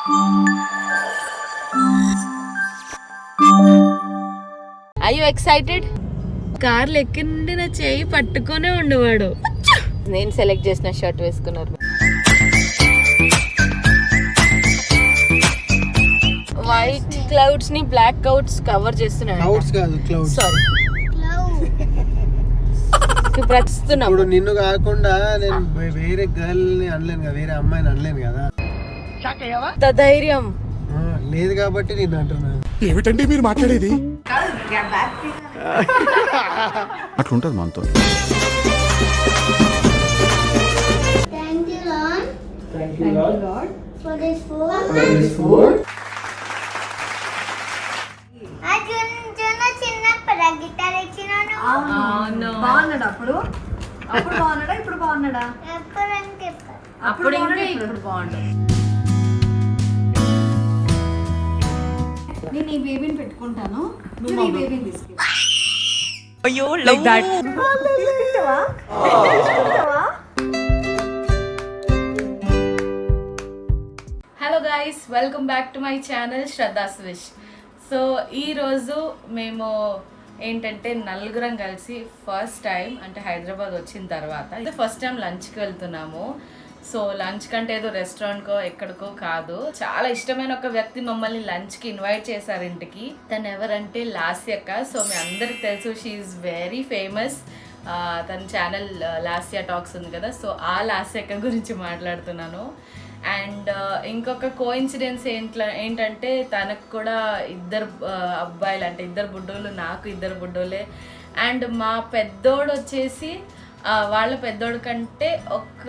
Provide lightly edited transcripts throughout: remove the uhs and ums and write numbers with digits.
Are you excited? కార్లు ఎక్కి నుండి నా చేయి పట్టుకొనే ఉండేవాడు. నేను సెలెక్ట్ చేసిన షర్ట్ వేసుకున్నారు. వైట్ క్లౌడ్స్ ని బ్లాక్ క్లౌడ్స్ కవర్ చేస్తున్నాడు. సారీ ప్రస్తుతం ఇప్పుడు నిన్ను కాకుండా నేను వేరే గర్ల్ ని అనలేను కదా, వేరే అమ్మాయిని అనలేను కదా. ధైర్యం లేదు కాబట్టి నేను అంటున్నాను. ఏమిటండి మీరు మాట్లాడేది? అట్లుంటది మనతో. Thank you, Lord, for this food. బాగున్నాడు అప్పుడు బాగున్నాడా ఇప్పుడు బాగున్నాడా? అప్పుడు ఇంకా ఇప్పుడు బాగుంటాడు. నేను ఈ బేబీని పెట్టుకుంటాను, నువ్వు ఈ బేబీని తీసుకెళ్ళి. అయ్యో like that. Hello guys, welcome back to my channel Shraddha swish. So ఈరోజు మేము ఏంటంటే నలుగురం కలిసి ఫస్ట్ టైం అంటే హైదరాబాద్ వచ్చిన తర్వాత ఫస్ట్ టైం లంచ్కి వెళ్తున్నాము. సో లంచ్ కంటే ఏదో రెస్టారెంట్కో ఎక్కడికో కాదు, చాలా ఇష్టమైన ఒక వ్యక్తి మమ్మల్ని లంచ్కి ఇన్వైట్ చేశారు ఇంటికి. తను ఎవరంటే లాస్యక్క. సో మీ అందరికి తెలుసు, షీఈస్ వెరీ ఫేమస్. తన ఛానల్ లాస్య టాక్స్ ఉంది కదా, సో ఆ లాస్యక్క గురించి మాట్లాడుతున్నాను. అండ్ ఇంకొక కోఇన్సిడెన్స్ ఏంటంటే తనకు కూడా ఇద్దరు అబ్బాయిలు, అంటే ఇద్దరు బుడ్డోళ్ళు, నాకు ఇద్దరు బుడ్డోళ్ళే. అండ్ మా పెద్దోడు వచ్చేసి వాళ్ళ పెద్దోడు కంటే ఒక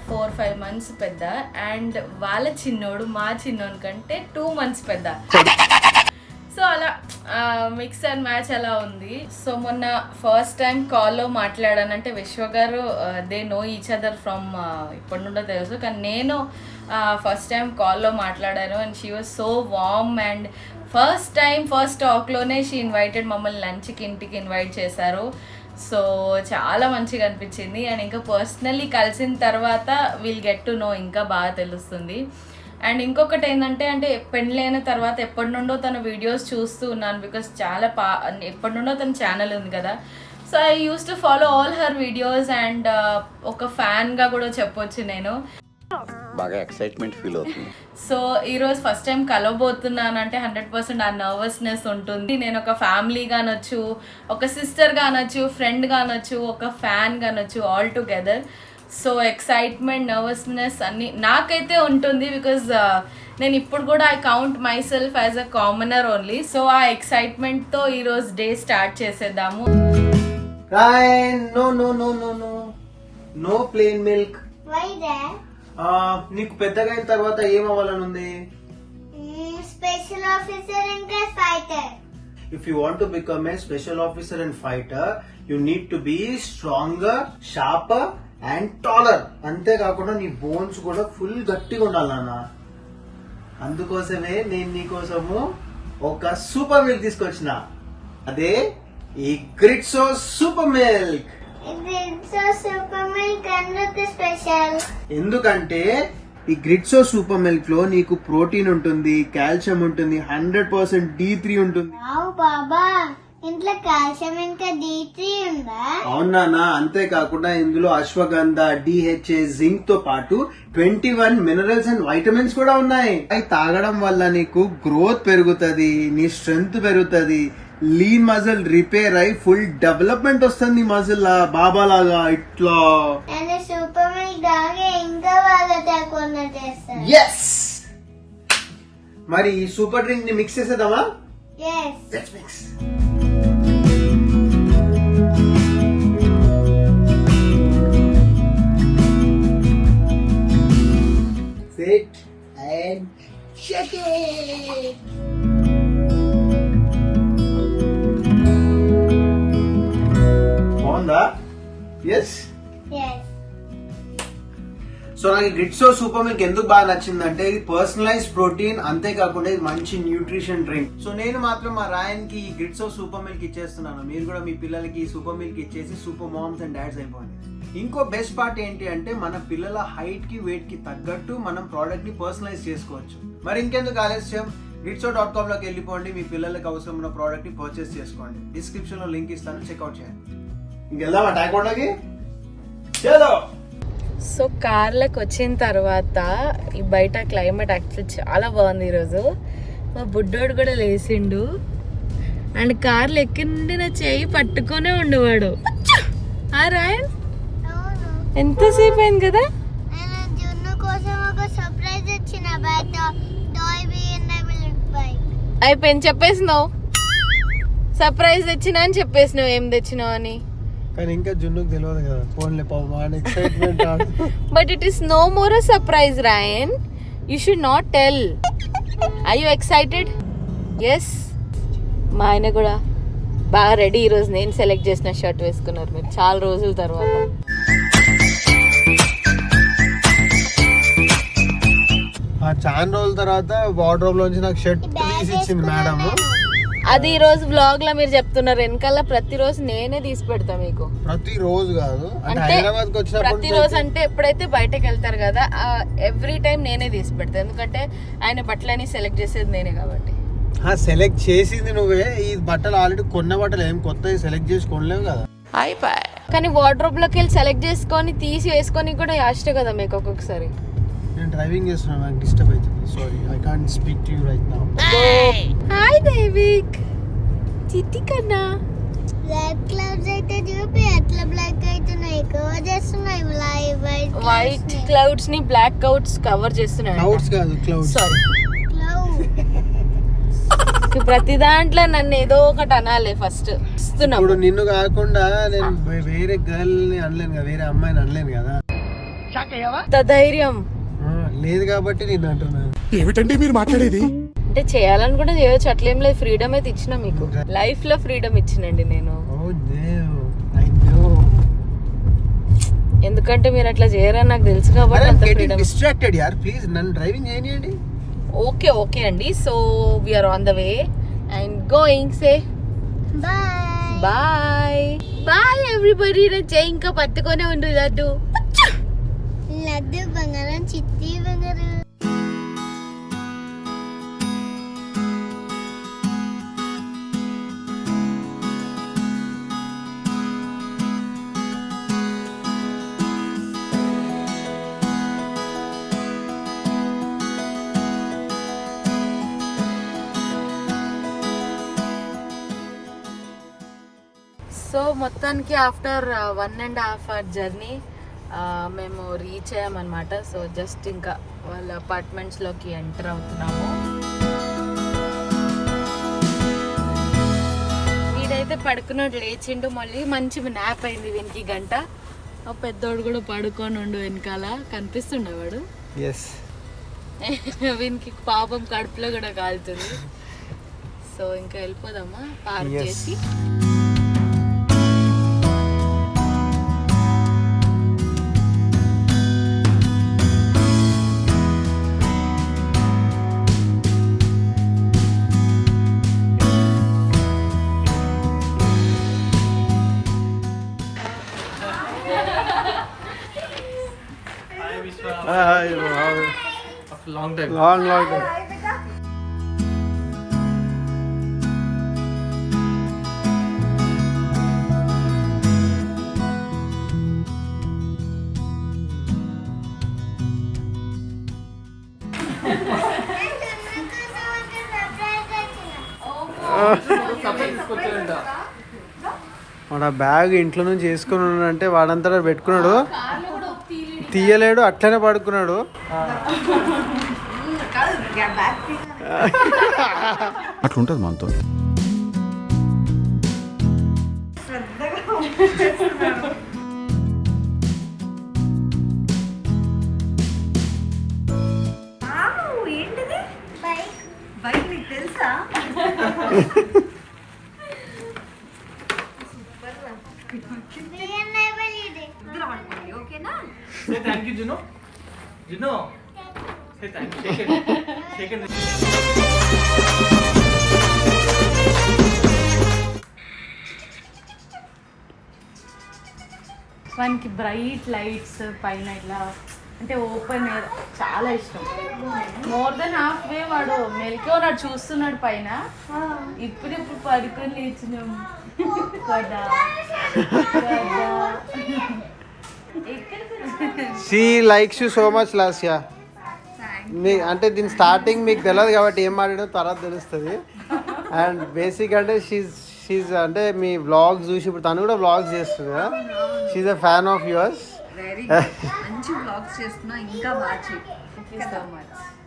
4-5 months పెద్ద. అండ్ వాళ్ళ చిన్నోడు మా చిన్నోడి కంటే 2 months పెద్ద. సో అలా మిక్స్ అండ్ మ్యాచ్ అలా ఉంది. సో మొన్న ఫస్ట్ టైం కాల్లో మాట్లాడానంటే విశ్వ గారు they know each other from ఇప్పటి నుండో తెలుసు, కానీ నేను ఫస్ట్ టైం కాల్లో మాట్లాడాను. And she was so warm. And first టాక్లోనే షీ ఇన్వైటెడ్ మమ్మల్ని లంచ్కి ఇంటికి ఇన్వైట్ చేశారు. సో చాలా మంచిగా అనిపించింది. అండ్ ఇంకా పర్సనల్లీ కలిసిన తర్వాత విల్ గెట్ టు నో, ఇంకా బాగా తెలుస్తుంది. అండ్ ఇంకొకటి ఏంటంటే, అంటే పెళ్ళైన తర్వాత ఎప్పటి నుండో తన వీడియోస్ చూస్తూ ఉన్నాను, బికాస్ చాలా ఎప్పటి నుండో తన ఛానల్ ఉంది కదా. So I use to follow all her videos. And ఒక ఫ్యాన్గా కూడా చెప్పొచ్చు నేను. బాగా ఎక్సైట్మెంట్ ఫీల్ అవుతుంది. సో ఈరోజు ఫస్ట్ టైం కలవబోతున్నాను అంటే 100% ఆ నర్వస్నెస్ ఉంటుంది. నేను ఒక ఫ్యామిలీ కానొచ్చు, ఒక సిస్టర్ కానొచ్చు, ఫ్రెండ్ కానొచ్చు, ఒక ఫ్యాన్ కానొచ్చు, all together. So excitement, nervousness అన్నీ నాకైతే ఉంటుంది, బికాజ్ నేను ఇప్పుడు కూడా I count myself as a commoner only. So ఆ ఎక్సైట్మెంట్తో ఈరోజు డే స్టార్ట్ చేసేద్దాము. No plain milk. Why that? నీకు పెద్దగా అయిన తర్వాత ఏమవ్వాలని ఉంది? Special officer and fighter. If you want to become a special officer and fighter, you need to be stronger, sharper and taller. అంతేకాకుండా నీ బోన్స్ కూడా ఫుల్ గట్టిగా ఉండాలన్నా. అందుకోసమే నేను నీకోసము ఒక సూపర్ మిల్క్ తీసుకొచ్చిన. అదే ఈ గ్రిట్సో సూపర్ మిల్క్. ఎందుకంటే ఈ గ్రిట్సో సూపర్ మిల్క్ లో నీకు ప్రోటీన్ ఉంటుంది, కాల్షియం ఉంటుంది, 100% D3 ఉంటుంది. బాబా, ఇంట్లో కాల్షియం ఇంకా D3 ఉందా? అవునా. అంతేకాకుండా ఇందులో అశ్వగంధ, DHA, జింక్ తో పాటు 21 మినరల్స్ అండ్ వైటమిన్స్ కూడా ఉన్నాయి. అవి తాగడం వల్ల నీకు గ్రోత్ పెరుగుతుంది, నీ స్ట్రెంగ్త్ పెరుగుతుంది, లీన్ మజిల్ రిపేర్ అయి ఫుల్ డెవలప్మెంట్ వస్తుంది మజిల్ బాబా లాగా. ఇట్లా సూపర్ మిల్క్ తాగే ఇంకా బాగా తక్కువ చేస్తారు. ఎస్, మరి ఈ సూపర్ డ్రింక్ ని మిక్స్ చేసేద్దామా? Let's mix. Sit and shake it. Yes. So నాకు గ్రిట్సో సూపర్ మిల్క్ ఎందుకు బాగా నచ్చిందంటే ఇది పర్సనలైజ్ ప్రోటీన్, అంతేకాకుండా ఇది మంచి న్యూట్రిషన్ డ్రింక్. సో నేను మాత్రం మా రాయన్ కి ఈ గ్రిట్సో సూపర్ మిల్క్ ఇచ్చేస్తున్నాను. మీరు కూడా మీ పిల్లలకి సూపర్ మిల్క్ ఇచ్చేసి సూపర్ మామ్స్ అండ్ డాడ్స్ అయిపోయింది. ఇంకో బెస్ట్ పార్ట్ ఏంటి అంటే మన పిల్లల హైట్ కి వెయిట్ కి తగ్గట్టు మనం ప్రోడక్ట్ ని పర్సనలైజ్ చేసుకోవచ్చు. మరి ఇంకెందుకు ఆలస్యం ritso.com లోకి వెళ్ళిపోండి, మీ పిల్లలకి అవసరం ఉన్న ప్రోడక్ట్ ని పర్చేస్ చేసుకోండి. డిస్క్రిప్షన్ లో లింక్ ఇస్తాను, చెక్అవుట్ చేయండి. ఇంకెళ్దామా టాయ్కోండకి? చలో. సో కార్లకు వచ్చిన తర్వాత ఈ బయట క్లైమేట్ యాక్చువల్లీ చాలా బాగుంది ఈరోజు. మా బుడ్డోడు కూడా లేచిండు అండ్ కార్లు ఎక్కి నుండి నా చేయి పట్టుకొనే ఉండేవాడు. రాయన్ అవును, ఎంతసేపు అయింది కదా. నేను జున్ను కోసం ఒక సర్ప్రైజ్ ఇచ్చిన బయట టాయ్ BMW బైక్. అయిపోయింది, చెప్పేసినావు. సర్ప్రైజ్ తెచ్చినా అని చెప్పేసినావు, ఏం తెచ్చినావు అని. కానీ ఇంకా జున్నుకు తెలియదు కదా, ఫోన్లే పాపం excitement. But it is no more a surprise Rayan, you should not tell. I you excited? Yes. మా ఆయన కూడా బాగా రెడీ. ఈరోజు నేను సెలెక్ట్ చేసిన షర్ట్ వేసుకున్నారు మీరు చాలా రోజుల తర్వాత. చాలా రోజుల తర్వాత వార్డ్రోబ్ లోంచి నాకు షర్ట్ తీసి ఇచ్చింది మేడం. అది ఈ రోజు వ్లాగ్ లో మీరు చెప్తున్నారు, వెనకాల ప్రతిరోజు నేనే తీసి పెడతా మీకు. ప్రతి రోజు కాదు, అంటే అంటే హైదరాబాద్ కి వచ్చినప్పుడు ప్రతిరోజు అంటే ఎప్పుడైతే బయటకు వెళ్తారు కదా ఎవ్రీ టైం నేనే తీసి పెడతా, ఎందుకంటే ఆయన బట్టలని సెలెక్ట్ చేసేది నేనే కాబట్టి. సెలెక్ట్ చేసింది నువ్వే. ఈ బట్టలు ఆల్రెడీ కొన్న బట్టలు ఏం కొత్తవి సెలెక్ట్ చేసి కొనలేవు కదా. కానీ వార్డ్రోబ్ లోకి వెళ్ళి సెలెక్ట్ చేసుకొని తీసి వేసుకొని కూడా యాస్ట్ కదా మీకు ఒక్కొక్కసారి. నేను డ్రైవింగ్ చేస్తున్నాను, నాకు డిస్టర్బ్ అవుతుంది. Sorry, I can't speak to you right now. Hi Devik, చిట్టి కన్నా. బ్లాక్ క్లౌడ్స్ అయితే చూపి ఎట్లా బ్లాక్ అవుతున్నాయి, కవర్ చేస్తున్నాయి వైట్ క్లౌడ్స్ ని బ్లాక్ క్లౌడ్స్ కవర్ చేస్తున్నాయి. క్లౌడ్స్ కాదు, క్లౌడ్స్. Sorry, cloud. ప్రతి దాంట్లో నన్ను ఏదో ఒకటి అనాలి ఫస్ట్. ఇప్పుడు నిన్ను కాకుండా నేను వేరే గర్ల్ ని అనలేను కదా, వేరే అమ్మాయిని అనలేను కదా. ధైర్యం లేదు కాబట్టి నేను అంటున్నాను. ఏమిటండి మీరు మాట్లాడేది? అంటే చేయాలని కూడా చేయొచ్చు, అట్లేం లేదు. ఫ్రీడమ్ అయితే ఇచ్చిన మీకు, లైఫ్ లో ఫ్రీడమ్ ఇచ్చినండి నేను. ఎందుకంటే మీరు అట్లా చేయరని నాకు తెలుసు కాబట్టి అంత ఫ్రీడమ్. డిస్ట్రాక్టెడ్ యార్, ప్లీజ్ నన్ను డ్రైవింగ్ చేయనియండి. ఓకే ఓకే అండి. So we are on the way and going. Say bye bye bye everybody. నా చేయి ఇంకా పట్టుకొనే ఉండు లడ్డు. లడ్డు బంగారం, చిట్టి బంగారం. సో మొత్తానికి ఆఫ్టర్ 1.5 hour జర్నీ మేము రీచ్ అయ్యామన్నమాట. సో జస్ట్ ఇంకా వాళ్ళ అపార్ట్మెంట్స్లోకి ఎంటర్ అవుతున్నాము. వీడైతే పడుకున్నాడు, లేచిండు, మళ్ళీ మంచి న్యాప్ అయింది వీనికి గంట. ఆ పెద్దోడు కూడా పడుకొని ఉండు వెనకాల, కనిపిస్తుండేవాడు. వీనికి పాపం కడుపులో కూడా కాలుతుంది. సో ఇంకా వెళ్ళిపోదామా పార్క్ చేసి. Long time. వాడు ఆ బ్యాగ్ ఇంట్లో నుంచి వేసుకుని ఉన్నాడంటే వాడంతా పెట్టుకున్నాడు, తీయలేడు, అట్లనే పడుకున్నాడు. అట్లుంటది మనతో. ఏంటిది బైక్? నీకు తెలుసా? ఓకేనా? Thank you, Juno. Juno, say thank you. Shake it. వానికి బ్రైట్ లైట్స్ పైన ఇట్లా అంటే ఓపెన్ ఎయిర్ చాలా ఇష్టం. మోర్ దెన్ హాఫ్ వే వాడు మెల్కే ఉన్నాడు, చూస్తున్నాడు పైన. ఇప్పుడు పడుకొని లేచినాం కదా. She likes you so much Lasya. మీ అంటే దీని స్టార్టింగ్ మీకు తెలియదు కాబట్టి ఏం మాట్లాడో తర్వాత తెలుస్తుంది. అండ్ బేసిక్ అంటే షీజ్ అంటే మీ వ్లాగ్స్ చూసి ఇప్పుడు తను కూడా వ్లాగ్స్ చేస్తుంది కదా. She's a fan of yours. Very మంచి వ్లాగ్స్ చేస్తున్నా, ఇంకా బాగా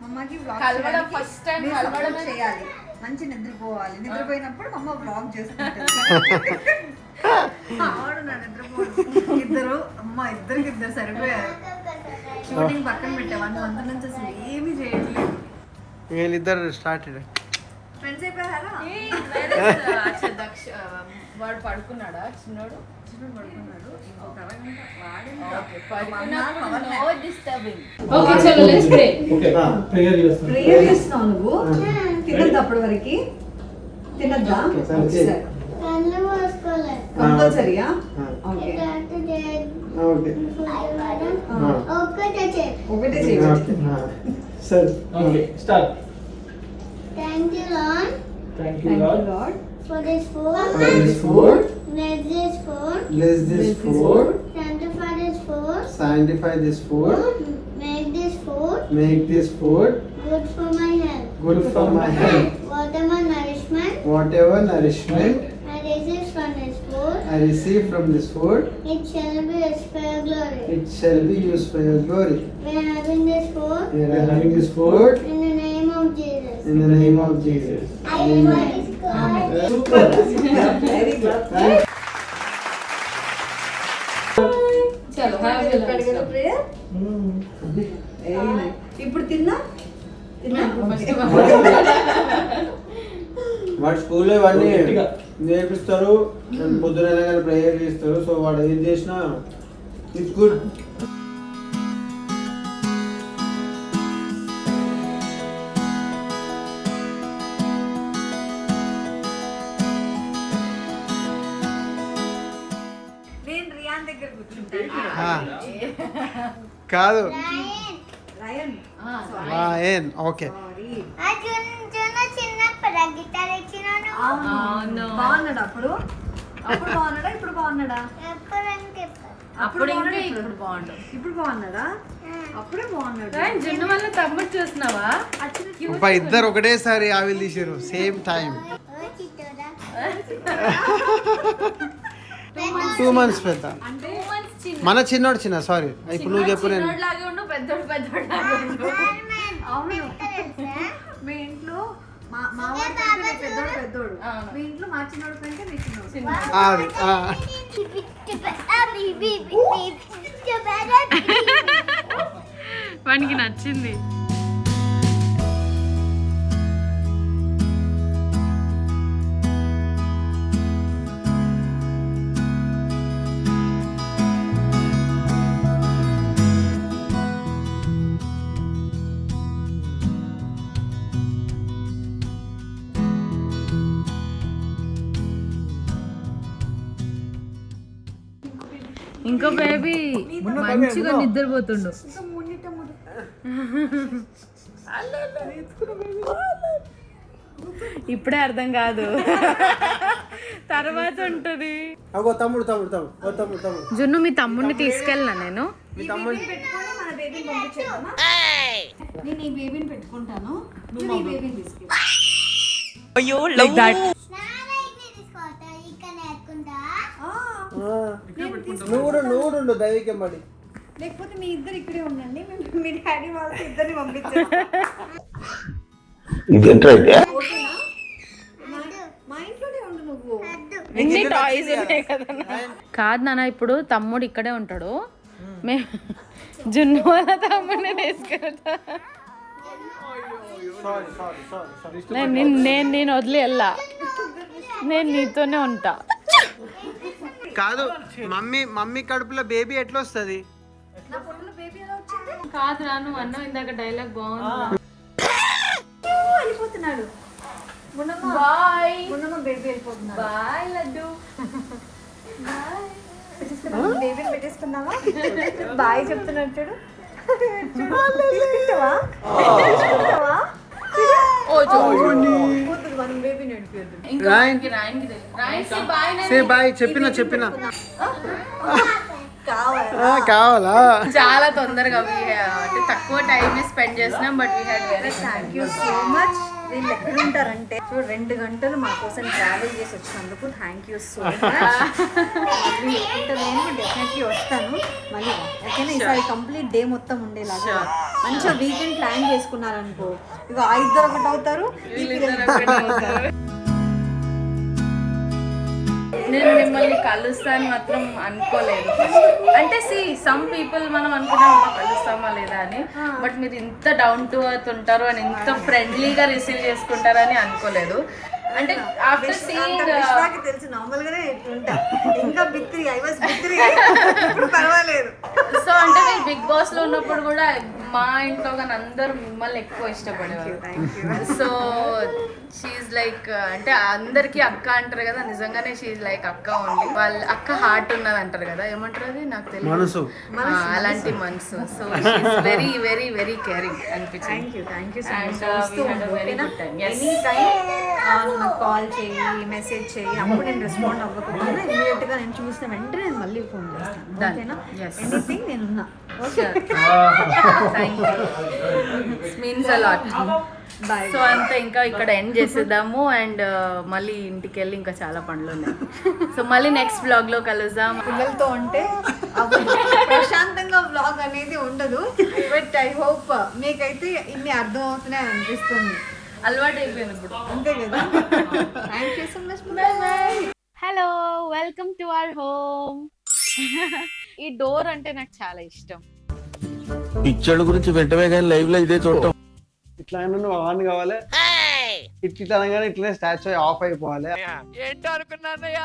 మమ్మకి కలవడం ఫస్ట్ టైం కలవడం చేయాలి. మంచి నిద్రపోవాలి, నిద్రపోయినప్పుడు మమ్మ వ్లాగ్ చేసుకుంటారు. ఆవిడ నా నిద్రపోవాలి. ఇద్దరు సరిపోయారు. షూటింగ్ పక్కన పెట్టా 1 month నుంచి అసలు ఏమీ చేయట్లేదు. వీళ్ళిద్దరు స్టార్టెడ్ ఫ్రెండ్స్ అయిపోయారా? వాడు పడుకున్నాడా? చిన్నోడు పడుకున్నాడు. ఇంకొక అరగంట ప్రేయర్ చేస్తున్నావు నువ్వు. తినద్దు అప్పటి వరకు, తినద్దా? కళ్ళు మూసుకోలేదు. కంపల్సరీయా? ఓకే ఒక్కటే చేయి. ఒకటే చేయండి. సరే okay start. Thank you, Lord, thank Thank you you, lord. Lord. for this food. Bless this food. Bless this food. Sanctify this food. Sanctify this food. Make this food Make this food good for my health. good for my health. Whatever nourishment Whatever nourishment I receive from this food, I receive from this food, it shall be used for your glory. it shall be used for your glory. We are having this food We are having this food in the name of Jesus. in the name of Jesus. Amen. Very good. చలో చెప్పాడు కదా prayer? Very nice. ఇప్పుడు తిన్నా వాడు స్కూల్లో ఇవన్నీ గట్టిగా. నేర్పిస్తారు. పొద్దున కానీ ప్రేయర్ చేస్తారు. సో వాడు ఏం చేసినా ఇట్స్ గుడ్. నేను రియాన్ దగ్గర కూర్చుంటాను. కాదు రయన్ ఏం ఓకే. సారీ. చిన్నప్పుడు గిటార్ ఇచ్చినాను. బాగున్నాడు అప్పుడు బాగున్నాడా? ఇప్పుడు బాగున్నాడా? అప్పుడు ఇంకా ఇప్పుడు బాగుండు. ఇప్పుడు బాగున్నాడా? అప్పుడే బాగున్నాడు. జున్ను వల్ల తమ్ముడు చూసినావా? ఇద్దరు ఒకటేసారి ఆవిల్ తీసారు సేమ్ టైం. 2 months పెద్ద. మన చిన్నోడు చిన్న. సారీ ఇప్పుడు నువ్వు చెప్పు. నేను లాగే ఉండు, పెద్దోడు లాగే ఉండు. అవును. మీ ఇంట్లో మా వాడి కంటే నీ పెద్దోడు. మీ ఇంట్లో మా చిన్నోడు కంటే నీ చిన్నోడు. అది వానికి నచ్చింది. ఇంకో బేబీ మంచిగా నిద్రపోతుండు. ఇప్పుడే అర్థం కాదు, తర్వాత ఉంటది. తమ్ముడు జున్ను మీ తమ్ముడిని తీసుకెళ్ళినా నేను. పెట్టుకొని మన బేబీని పంపించేద్దామా? నేను ఈ బేబీని పెట్టుకుంటాను, నువ్వు ఈ బేబీని తీసుకెళ్ళి. Like that. నువ్వు దైవికమ్మడి. లేకపోతే మీ ఇద్దరు ఇక్కడే ఉండండి, మీ డాడీ వాళ్ళతో ఇద్దరిని పంపించారు. మా ఇంట్లోనే ఉండు నువ్వు. ఎన్ని టాయ్స్ ఉన్నాయి కదా. కాదు నాన్న, ఇప్పుడు తమ్ముడు ఇక్కడే ఉంటాడు, మేము జున్ను వాళ్ళ తమ్ముడిని తీసుకెళ్తా. నేను వదిలి వెళ్ళా, నేను నీతోనే ఉంటా. కాదు మమ్మీ కడుపులో బేబీ ఎట్లా వస్తుంది? కాదు రా, నువ్వు అన్నావు ఇందాక డైలాగ్ బాగుంది. వెళ్ళిపోతున్నాడు. బాయ్ బేబీ వెళ్ళిపోతున్నాడు. బాయ్ లడ్డు. బేబీని పెట్టేసుకున్నావా? బాయ్ చెప్తున్నాడు చూడు. తీసుకుంటావా? తీసుకుంటావా? వద్దు, మనం బేబీని నడిపేద్దు. ఇంకా రాయన్. ఆయనకి తెలియదు. రాయన్ say bye నాన్న. సే బాయ్ చెప్పిన కావాలా? కావాలా చాలా తొందరగా అంటే తక్కువ టైం స్పెండ్ చేసినాం but we had very thank you so much. వీళ్ళు ఎక్కడుంటారంటే 2 గంటలు మా కోసం ట్రావెల్ చేసి వచ్చినందుకు థ్యాంక్ యూ సో మచ్. మళ్ళీ అంటే నేను డెఫినెట్లీ వస్తాను మళ్ళీ. ఓకేనా? ఈసారి కంప్లీట్ డే మొత్తం ఉండేలాగా మంచిగా వీకెండ్ ప్లాన్ చేసుకున్నారనుకో, ఇక ఆ ఇద్దరు ఒకటి అవుతారు, నేను మిమ్మల్ని కలుస్తాను మాత్రం అనుకోలేదు అంటే సమ్ పీపుల్ మనం అనుకున్నాం కలుస్తామా లేదా అని బట్ మీరు ఇంత డౌన్ టు ఎర్త్ ఉంటారు అని ఇంత ఫ్రెండ్లీగా రిసీవ్ చేసుకుంటారని అనుకోలేదు అంటే ఆఫ్టర్ సీయింగ్ విశ్వాకి తెలుసు నార్మల్ గానే ఇట్లుంటా, ఇంకా బిత్రి ఐ వాస్ బిత్రి, ఇప్పుడు పర్వాలేదు. సో అంటే మీరు బిగ్ బాస్ లో ఉన్నప్పుడు కూడా మా ఇంట్లో కానీ అందరూ మిమ్మల్ని ఎక్కువ ఇష్టపడేవారు సో షీఈ్ లైక్ అంటే అందరికి అక్క అంటారు కదా నిజంగానే షీఈ్ లైక్ అక్క ఓన్లీ వాళ్ళ అక్క హార్ట్ ఉన్నది అంటారు కదా ఏమంటారు అది నాకు తెలియదు మనసు అలాంటి మనసు so very very very caring అనిపించింది thank you so And, much. we వస్తూ had a ఉండు, very ఓకేనా? good time. Yes. Any time నాకు కాల్ చేయి, మెసేజ్ చేయి. అప్పుడు నేను రెస్పాండ్ అవ్వకపోయినా ఇమీడియట్ గా నేను చూసిన వెంటనే నేను మళ్ళీ ఫోన్ చేస్తాను. Done. ఓకేనా? Yes. ఎనీథింగ్ నేనున్నా. Okay, thank you means a lot bye. So అంతా ఇంకా ఇక్కడ ఎండ్ చేసేద్దాము అండ్ మళ్ళీ ఇంటికి వెళ్ళి ఇంకా చాలా పనులు ఉన్నాయి సో మళ్ళీ నెక్స్ట్ బ్లాగ్ లో కలుద్దాం పిల్లలతో ఉంటే అవ్వదు, ప్రశాంతంగా వ్లాగ్ అనేది ఉండదు. బట్ ఐ హోప్ మీకైతే ఇన్ని అర్థం అవుతున్నాయి అనిపిస్తుంది. అలవాటు అయిపోయింది ఇప్పుడు అంతే కదా? Thank you so much. Bye. Hello welcome to our home ఈ డోర్ అంటే నాకు చాలా ఇష్టం పిచ్చోళ్ళ గురించి వెంటనే కానీ లైవ్ లో ఇదే చూడటం. ఇట్లా నువ్వు ఆన్ కావాలి ఇట్లా అనగానే ఇట్లనే స్టాచ్యూ ఆఫ్ అయిపోవాలి